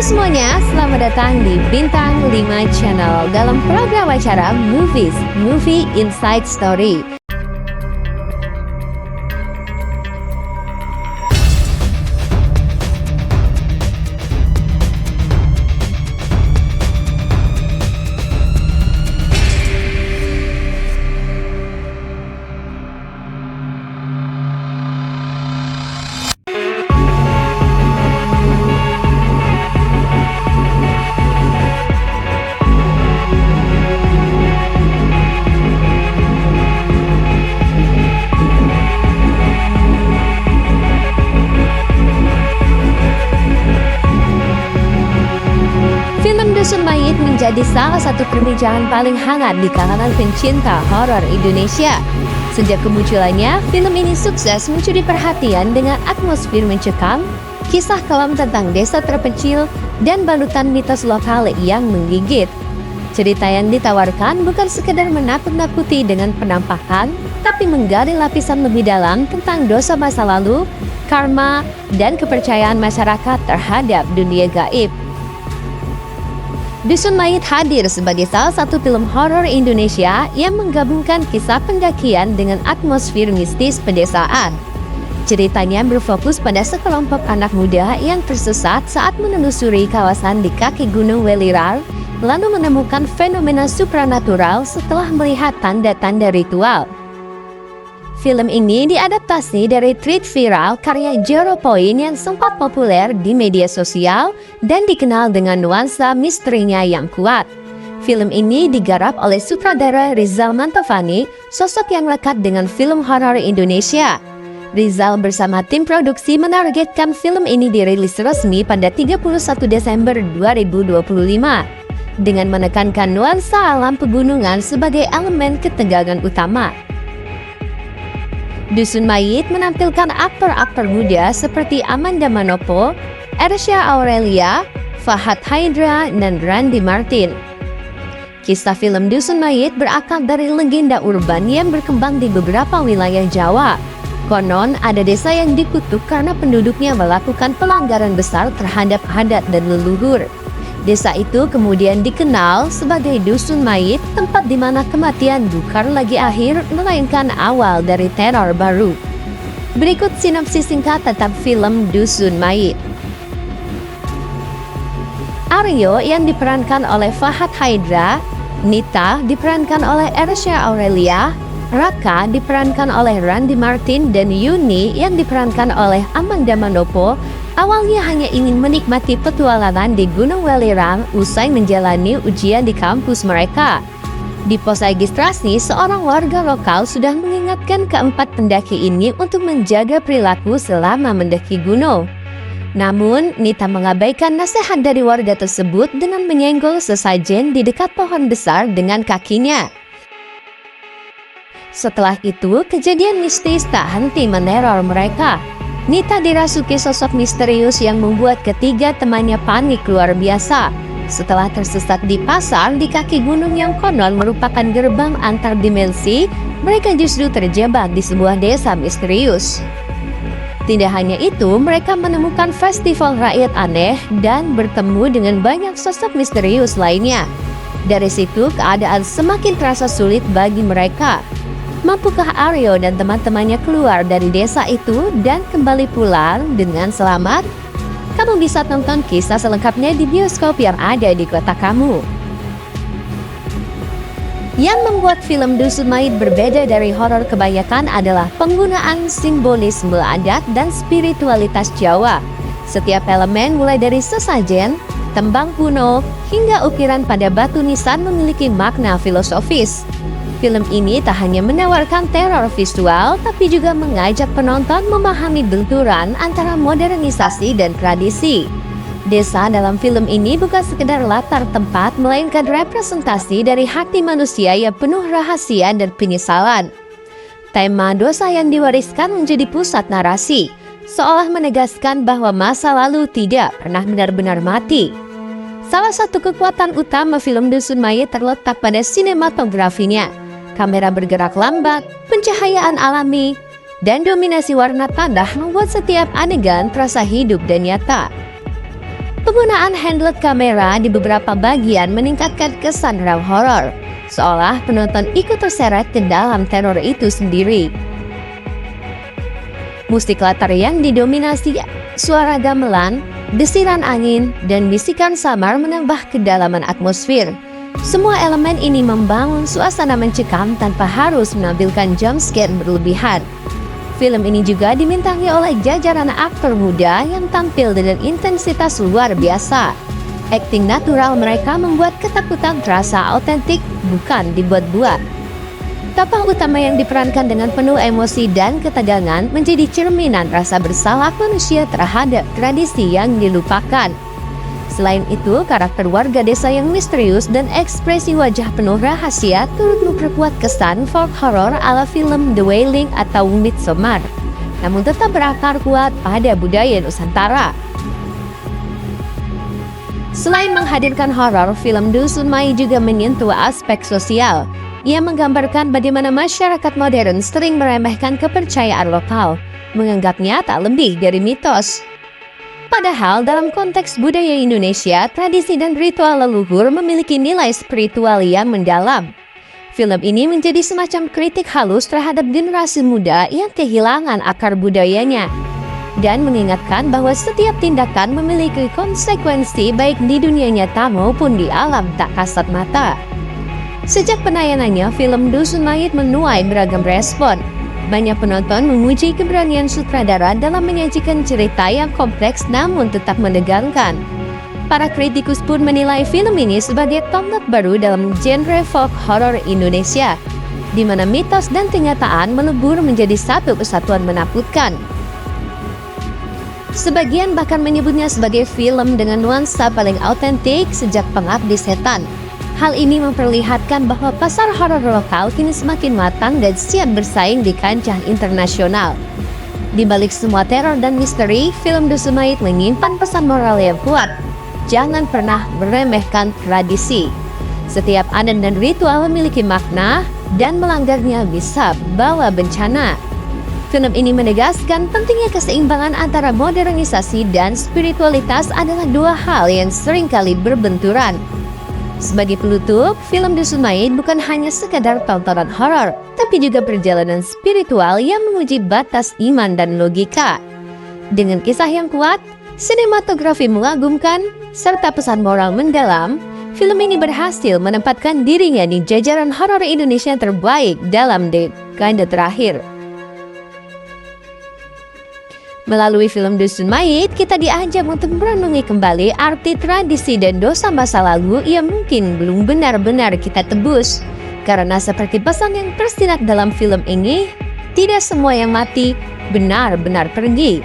semuanya, selamat datang di Bintang 5 Channel dalam program acara Movies, Movie Inside Story. Dusun Mayit menjadi salah satu perbincangan paling hangat di kalangan pencinta horor Indonesia. Sejak kemunculannya, film ini sukses mencuri perhatian dengan atmosfer mencekam, kisah kelam tentang desa terpencil, dan balutan mitos lokal yang menggigit. Cerita yang ditawarkan bukan sekedar menakut-nakuti dengan penampakan, tapi menggali lapisan lebih dalam tentang dosa masa lalu, karma, dan kepercayaan masyarakat terhadap dunia gaib. Dusun Mayit hadir sebagai salah satu film horor Indonesia yang menggabungkan kisah pendakian dengan atmosfer mistis pedesaan. Ceritanya berfokus pada sekelompok anak muda yang tersesat saat menelusuri kawasan di kaki Gunung Welirang, lalu menemukan fenomena supranatural setelah melihat tanda-tanda ritual. Film ini diadaptasi dari tweet viral karya Zero Point yang sempat populer di media sosial dan dikenal dengan nuansa misterinya yang kuat. Film ini digarap oleh sutradara Rizal Mantovani, sosok yang lekat dengan film horor Indonesia. Rizal bersama tim produksi menargetkan film ini dirilis resmi pada 31 Desember 2025 dengan menekankan nuansa alam pegunungan sebagai elemen ketegangan utama. Dusun Mayit menampilkan aktor-aktor muda seperti Amanda Manopo, Ersya Aurelia, Fahad Haidra, dan Randy Martin. Kisah film Dusun Mayit berakar dari legenda urban yang berkembang di beberapa wilayah Jawa. Konon ada desa yang dikutuk karena penduduknya melakukan pelanggaran besar terhadap adat dan leluhur. Desa itu kemudian dikenal sebagai Dusun Mayit, tempat di mana kematian bukan lagi akhir, melainkan awal dari teror baru. Berikut sinopsis singkat tentang film Dusun Mayit. Aryo yang diperankan oleh Fahad Haidra, Nita diperankan oleh Ersya Aurelia, Raka diperankan oleh Randy Martin, dan Yuni yang diperankan oleh Amanda Manopo awalnya hanya ingin menikmati petualangan di Gunung Welirang usai menjalani ujian di kampus mereka. Di pos registrasi, seorang warga lokal sudah mengingatkan keempat pendaki ini untuk menjaga perilaku selama mendaki gunung. Namun, Nita mengabaikan nasihat dari warga tersebut dengan menyenggol sesajen di dekat pohon besar dengan kakinya. Setelah itu, kejadian mistis tak henti meneror mereka. Nita dirasuki sosok misterius yang membuat ketiga temannya panik luar biasa. Setelah tersesat di pasar di kaki gunung yang konon merupakan gerbang antar dimensi, mereka justru terjebak di sebuah desa misterius. Tidak hanya itu, mereka menemukan festival rakyat aneh dan bertemu dengan banyak sosok misterius lainnya. Dari situ, keadaan semakin terasa sulit bagi mereka. Mampukah Aryo dan teman-temannya keluar dari desa itu dan kembali pulang dengan selamat? Kamu bisa tonton kisah selengkapnya di bioskop yang ada di kota kamu. Yang membuat film Dusun Mayit berbeda dari horor kebanyakan adalah penggunaan simbolisme adat dan spiritualitas Jawa. Setiap elemen mulai dari sesajen, tembang kuno, hingga ukiran pada batu nisan memiliki makna filosofis. Film ini tak hanya menawarkan teror visual, tapi juga mengajak penonton memahami benturan antara modernisasi dan tradisi. Desa dalam film ini bukan sekedar latar tempat, melainkan representasi dari hati manusia yang penuh rahasia dan penyesalan. Tema dosa yang diwariskan menjadi pusat narasi, seolah menegaskan bahwa masa lalu tidak pernah benar-benar mati. Salah satu kekuatan utama film Dusun Mayit terletak pada sinematografinya. Kamera bergerak lambat, pencahayaan alami, dan dominasi warna tanah membuat setiap adegan terasa hidup dan nyata. Penggunaan handheld kamera di beberapa bagian meningkatkan kesan raw horor, seolah penonton ikut terseret ke dalam teror itu sendiri. Musik latar yang didominasi suara gamelan, desiran angin, dan bisikan samar menambah kedalaman atmosfer. Semua elemen ini membangun suasana mencekam tanpa harus menampilkan jump scare berlebihan. Film ini juga dimintangi oleh jajaran aktor muda yang tampil dengan intensitas luar biasa. Akting natural mereka membuat ketakutan terasa autentik, bukan dibuat-buat. Tokoh utama yang diperankan dengan penuh emosi dan ketegangan menjadi cerminan rasa bersalah manusia terhadap tradisi yang dilupakan. Selain itu, karakter warga desa yang misterius dan ekspresi wajah penuh rahasia turut memperkuat kesan folk horror ala film The Wailing atau Midsommar, namun tetap berakar kuat pada budaya Nusantara. Selain menghadirkan horor, film Dusun Mai juga menyentuh aspek sosial. Ia menggambarkan bagaimana masyarakat modern sering meremehkan kepercayaan lokal, menganggapnya tak lebih dari mitos. Padahal dalam konteks budaya Indonesia, tradisi dan ritual leluhur memiliki nilai spiritual yang mendalam. Film ini menjadi semacam kritik halus terhadap generasi muda yang kehilangan akar budayanya, dan mengingatkan bahwa setiap tindakan memiliki konsekuensi baik di dunia nyata maupun di alam tak kasat mata. Sejak penayangannya, film Dusun Mayit menuai beragam respon. Banyak penonton memuji keberanian sutradara dalam menyajikan cerita yang kompleks namun tetap menegangkan. Para kritikus pun menilai film ini sebagai tonggak baru dalam genre folk horror Indonesia, di mana mitos dan kenyataan melebur menjadi satu kesatuan menakutkan. Sebagian bahkan menyebutnya sebagai film dengan nuansa paling autentik sejak Pengabdi Setan. Hal ini memperlihatkan bahwa pasar horor lokal kini semakin matang dan siap bersaing di kancah internasional. Di balik semua teror dan misteri, film Dusun Mayit menyimpan pesan moral yang kuat. Jangan pernah meremehkan tradisi. Setiap adat dan ritual memiliki makna, dan melanggarnya bisa bawa bencana. Film ini menegaskan pentingnya keseimbangan antara modernisasi dan spiritualitas adalah dua hal yang seringkali berbenturan. Sebagai penutup, film Dusun Mayit bukan hanya sekadar tontonan horor, tapi juga perjalanan spiritual yang menguji batas iman dan logika. Dengan kisah yang kuat, sinematografi mengagumkan, serta pesan moral mendalam, film ini berhasil menempatkan dirinya di jajaran horor Indonesia terbaik dalam dekade terakhir. Melalui film Dusun Mayit, kita diajak untuk merenungi kembali arti tradisi dan dosa masa lalu yang mungkin belum benar-benar kita tebus. Karena seperti pesan yang tersirat dalam film ini, tidak semua yang mati benar-benar pergi.